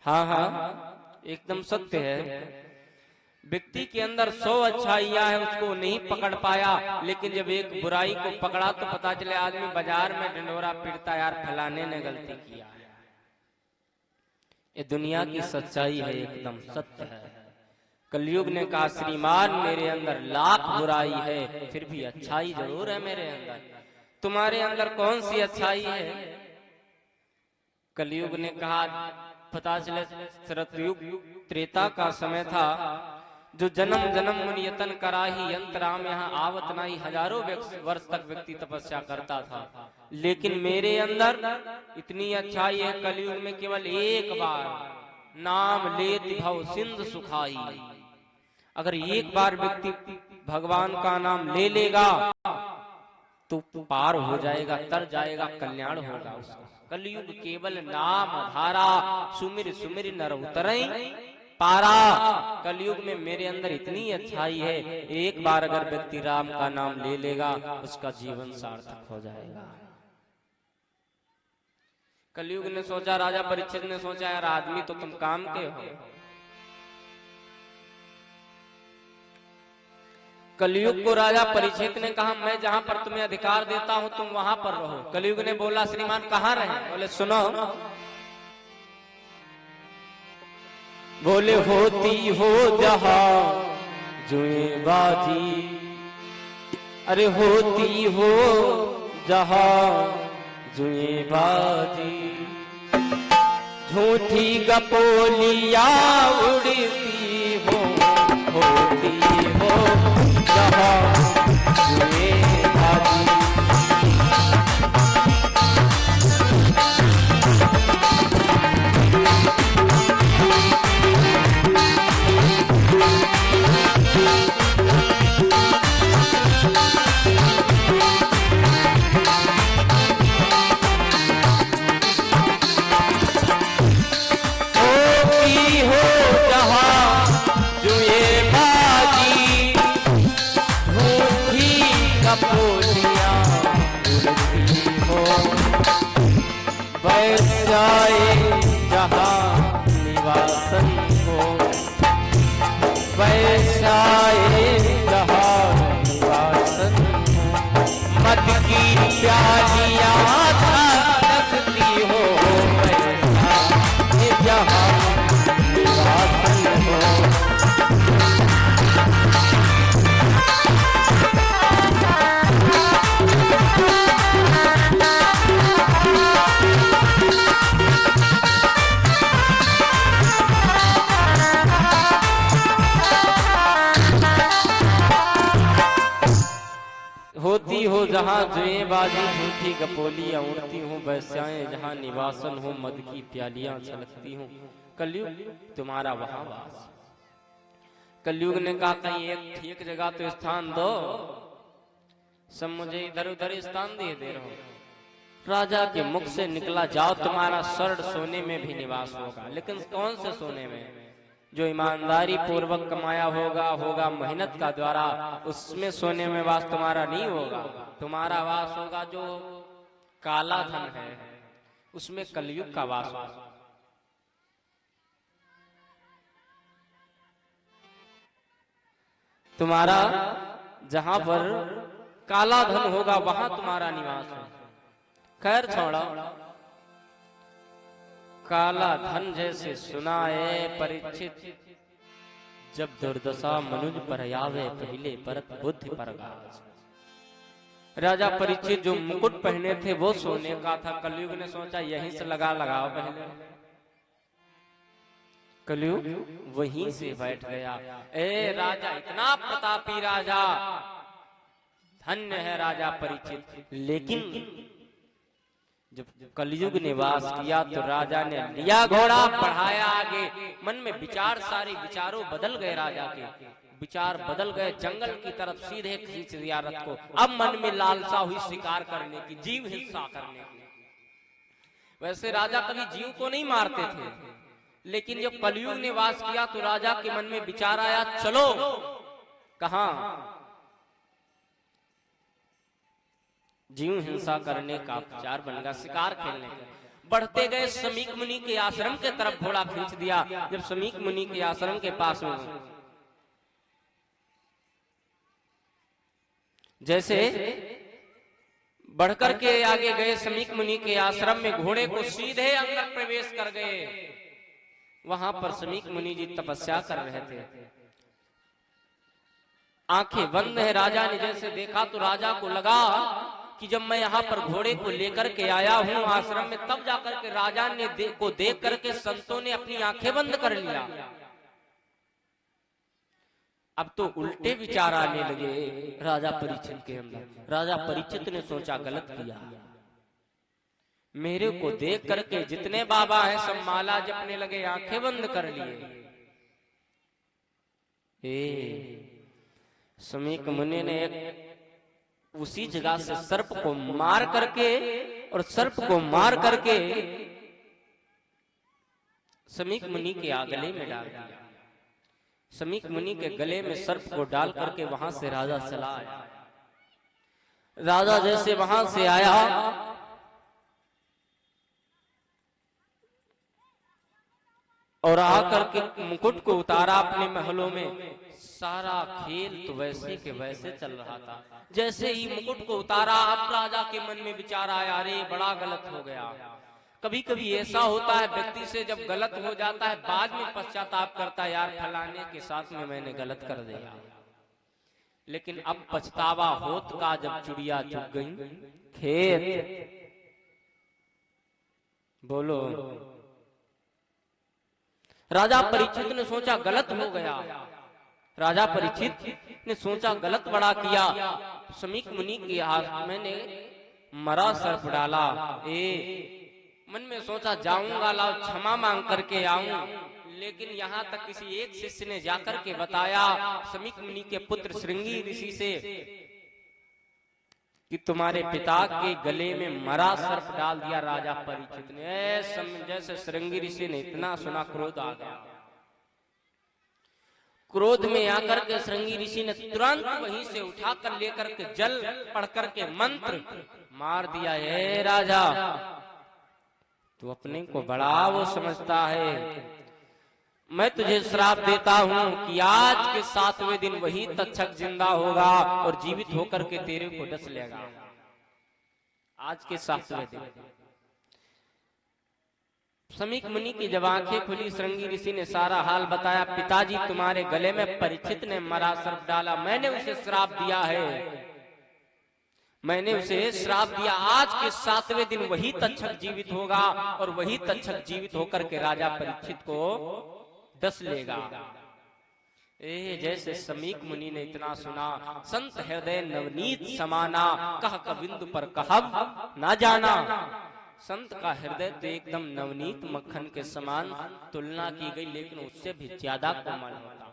हाँ हाँ, एकदम सत्य है। व्यक्ति के अंदर 100 अच्छाइयां है, उसको नहीं पकड़ पाया, लेकिन जब एक बुराई को पकड़ा तो पता चले आदमी बाजार में ढिंढोरा पीटता, यार फलाने ने गलती किया है। ये दुनिया की सच्चाई है, एकदम सत्य है। कलयुग ने कहा श्रीमान मेरे अंदर लाख बुराई है, फिर भी अच्छाई जरूर है मेरे अंदर। तुम्हारे अंदर कौन सी अच्छाई है? कलयुग ने कहा पता चले सतयुग त्रेता का समय था, जो जन्म जन्म मुनि यतन कराही यंतराम यहाँ आवत नाही, हजारों वर्ष तक व्यक्ति तपस्या करता था, लेकिन मेरे अंदर इतनी अच्छाई है कलयुग में केवल एक बार नाम लेति भव सिंधु सुखाई। अगर एक बार व्यक्ति भगवान का नाम ले लेगा तो पार हो जाएगा, तर जाएगा, कल्याण होगा उसका। कलयुग केवल नाम धारा, सुमिर सुमिर नर उतरई पारा। कलयुग में मेरे अंदर इतनी अच्छाई है, एक बार अगर व्यक्ति राम का नाम ले लेगा उसका जीवन सार्थक हो जाएगा। कलयुग ने सोचा, राजा परीक्षित ने सोचा, यार आदमी तो तुम काम के हो। कलयुग को राजा परीक्षित ने कहा मैं जहां पर तुम्हें अधिकार देता हूं तुम वहां पर रहो। कलयुग ने बोला श्रीमान कहां रहे? बोले सुनो, बोले होती हो जहां जुए बाजी, अरे होती हो जहां जुए बाजी, झूठी गपोलिया उड़ती हो, होती हो जहां जुए बाजी। वैश्याए जहाँ निवासन हो, वैश्याए जहाँ निवासन हो, मद की प्यालियाँ रखती हो, वैश्याए जहाँ निवासन हो। होती हो जहाँ जुए बाजी, झूठी गपोलियां उड़ती हूँ, वैश्याएं जहाँ निवासन हो, मद की प्यालियां छलकती हूँ, कलयुग तुम्हारा वहां वास। कलयुग ने कहा कहीं एक ठीक जगह तो स्थान दो, सब मुझे इधर उधर स्थान दिए दे रहे हो। राजा के मुख से निकला जाओ तुम्हारा स्वर्ण सोने में भी निवास होगा, लेकिन कौन से सोने में? जो ईमानदारी पूर्वक कमाया होगा, होगा मेहनत का द्वारा, उसमें सोने में वास तुम्हारा नहीं होगा। तुम्हारा वास होगा जो काला धन है, उसमें कलयुग का वास होगा। तुम्हारा जहां पर काला धन होगा वहां तुम्हारा निवास है। खैर छोड़ो, काला धन जैसे सुनाए परीक्षित, जब दुर्दशा मनुज पर आवे, पहले परत बुद्धि पर गाज। राजा परीक्षित जो मुकुट पहने थे वो सोने का था, कलयुग ने सोचा यहीं से लगाओ पहले। कलयुग वहीं से बैठ गया। ए राजा, इतना प्रतापी राजा, धन्य है राजा परीक्षित। लेकिन जब कलयुग ने वास किया तो राजा ने लिया घोड़ा, बढ़ाया आगे, मन में विचार, सारे विचारों बदल गए। राजा के विचार बदल गए, जंगल की तरफ सीधे खींच दिया रथ को। अब मन में लालसा हुई शिकार करने की, जीव हिंसा करने की। वैसे राजा कभी जीव को नहीं मारते थे, लेकिन जब कलयुग ने वास किया तो राजा के मन में विचार आया, चलो कहां जीव हिंसा करने का विचार बन गया, शिकार खेलने का। बढ़ते गए, समीक मुनि के आश्रम के तरफ घोड़ा खींच दिया। जब समीक मुनि के आश्रम के पास में जैसे बढ़कर के आगे गए, समीक मुनि के आश्रम में घोड़े को सीधे अंदर प्रवेश कर गए। वहां पर समीक मुनि जी तपस्या कर रहे थे, आंखें बंद है। राजा ने जैसे देखा तो राजा को लगा कि जब मैं यहाँ पर घोड़े को लेकर के आया हूँ आश्रम में, तब जाकर के राजा ने को देख करके संतों ने अपनी आंखें बंद कर लिया। अब तो उल्टे विचार आने लगे राजा परीक्षित के अंदर। राजा परीक्षित ने सोचा गलत किया, मेरे को देख करके जितने बाबा हैं सब माला जपने लगे, आंखें बंद कर लिए। समीक मुनि ने उसी जगह से सर्प को मार करके और सर्प को मार करके समीक मुनि के गले में डाल दिया। समीक मुनि के गले में सर्प को डाल करके वहां से राजा चला आया। राजा जैसे वहां से आया और आकर के मुकुट को उतारा अपने महलों में, सारा खेल तो वैसे के वैसे चल रहा था। जैसे ही मुकुट को उतारा, अब राजा के मन में विचार आया, अरे बड़ा गलत हो गया। कभी कभी ऐसा होता है व्यक्ति से, जब गलत हो जाता है बाद में पश्चाताप करता है, यार फलाने के साथ में मैंने गलत कर दिया। लेकिन अब पछतावा होत का जब चुड़िया चुग गई खेत। बोलो। राजा परीक्षित ने सोचा गलत हो गया। राजा परीक्षित ने सोचा गलत बड़ा किया। समीक मुनि के हाथ मैंने मरा सर्प डाला। मन में सोचा जाऊंगा, लाओ क्षमा मांग करके आऊं। लेकिन यहाँ तक किसी एक शिष्य ने जाकर के बताया समीक मुनि के पुत्र श्रृंगी ऋषि से कि तुम्हारे पिता के गले में मरा सर्प डाल दिया राजा परीक्षित ने। जैसे श्रृंगी ऋषि ने इतना सुना, क्रोध आ गया। क्रोध में आकर के श्रृंगी ऋषि ने तुरंत वहीं से उठाकर लेकर के जल पढ़ करके मंत्र मार दिया। हे राजा, तू अपने को बड़ा वो समझता है, मैं तुझे श्राप देता हूं कि आज के 7वें दिन वही तक्षक जिंदा होगा और जीवित होकर के तेरे को डस लेगा। आज के 7वें दिन। समीक मुनि की जब आंखें खुली, श्रृंगी ऋषि ने सारा हाल बताया। पिताजी, तुम्हारे गले में परीक्षित ने मरा सर्प डाला, मैंने उसे श्राप दिया है, मैंने उसे श्राप दिया। आज के 7वें दिन वही तक्षक जीवित होगा और वही तक्षक जीवित होकर के राजा परीक्षित को डस लेगा। जैसे समीक मुनि ने इतना सुना, संत हृदय नवनीत समाना, कह कविंदु पर कहब ना जाना। संत का हृदय तो एकदम नवनीत मक्खन के समान तुलना की गई, लेकिन उससे भी ज्यादा कोमल होता।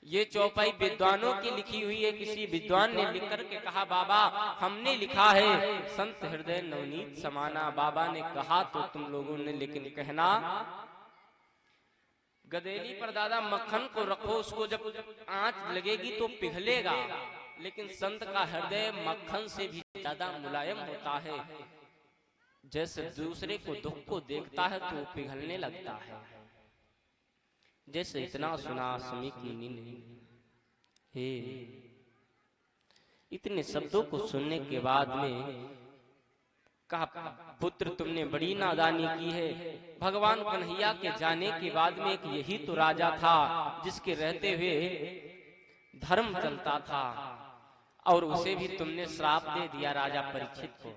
ये चौपाई विद्वानों की लिखी हुई है। किसी विद्वान ने लिख करके कहा, बाबा हमने लिखा है संत हृदय नवनीत समाना। बाबा ने कहा तो तुम लोगों ने लेकिन कहना, गदेली पर दादा मक्खन को रखो, उसको जब आंच लगेगी तो पिघलेगा, लेकिन संत का हृदय मक्खन से भी ज्यादा मुलायम होता है। जैसे दूसरे को दुख को देखता है तो पिघलने लगता है। जैसे इतना सुना समीक मुनि ने। इतने शब्दों को सुनने के बाद में कहा, पुत्र तुमने बड़ी नादानी की है। भगवान कन्हैया के जाने के बाद में एक यही तो राजा था जिसके रहते हुए धर्म चलता था, और उसे भी तुमने श्राप दे दिया राजा परीक्षित को।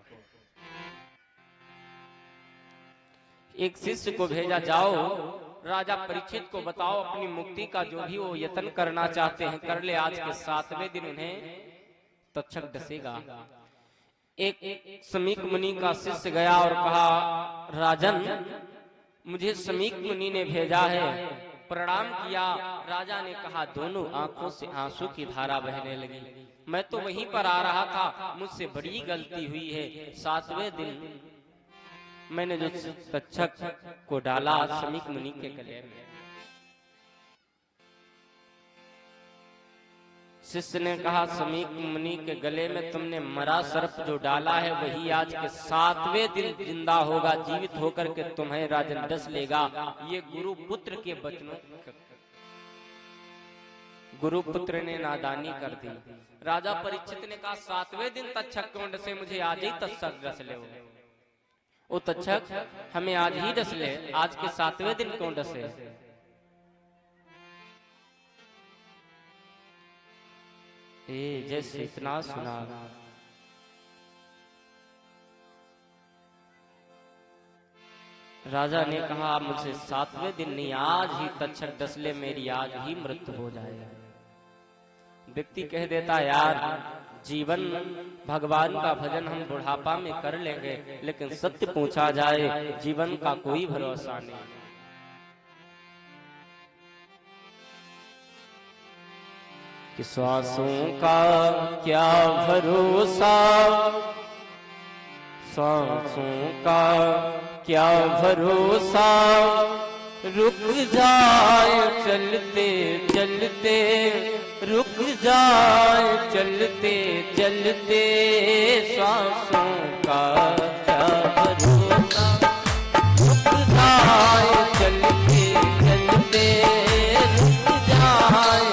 एक शिष्य को भेजा, जाओ राजा परीक्षित को बताओ अपनी मुक्ति का जो भी वो यत्न करना चाहते हैं कर ले, आज के 7वें दिन उन्हें तक्षक डसेगा। एक समीक मुनि का शिष्य गया और कहा, राजन मुझे समीक मुनि ने भेजा है। प्रणाम किया। राजा ने कहा, दोनों आंखों से आंसू की धारा बहने लगी। मैं तो वहीं पर आ रहा था, मुझसे बड़ी गलती हुई है। 7वें दिन मैंने जो तक्षक को डाला समीक मुनि के गले में। शिष्य ने कहा, समीक मुनि के गले में तुमने मरा सर्प जो डाला है वही आज के 7वें दिन जिंदा होगा, जीवित होकर के तुम्हें राजन डस लेगा। ये गुरुपुत्र के वचनों, गुरुपुत्र ने नादानी कर दी। राजा परीक्षित ने कहा, 7वें दिन तक्षक क्यों डसे, मुझे आज ही तक्षक डस ले। ओ तक्षक, हमें आज ही डस ले, आज के 7वें दिन क्यों डसे? जैसे इतना सुना, राजा ने कहा, मुझे 7वें दिन नहीं, आज ही तक्षक डस ले, मेरी आज ही मृत्यु हो जाए। व्यक्ति कह देता, यार जीवन भगवान का भजन हम बुढ़ापा में कर लेंगे, लेकिन सत्य पूछा जाए जीवन का कोई भरोसा नहीं। कि श्वासों का क्या भरोसा, श्वासों का क्या भरोसा, रुक जाए चलते चलते, रुक जाए चलते चलते, श्वासों का क्या भरोसा, रुक जाए चलते चलते, रुक जाए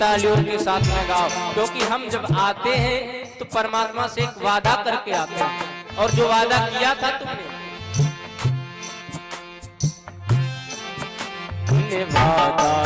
तालियों के साथ में गाओ, क्योंकि हम जब आते हैं तो परमात्मा से एक वादा करके आते हैं, और जो वादा किया था तुमने वादा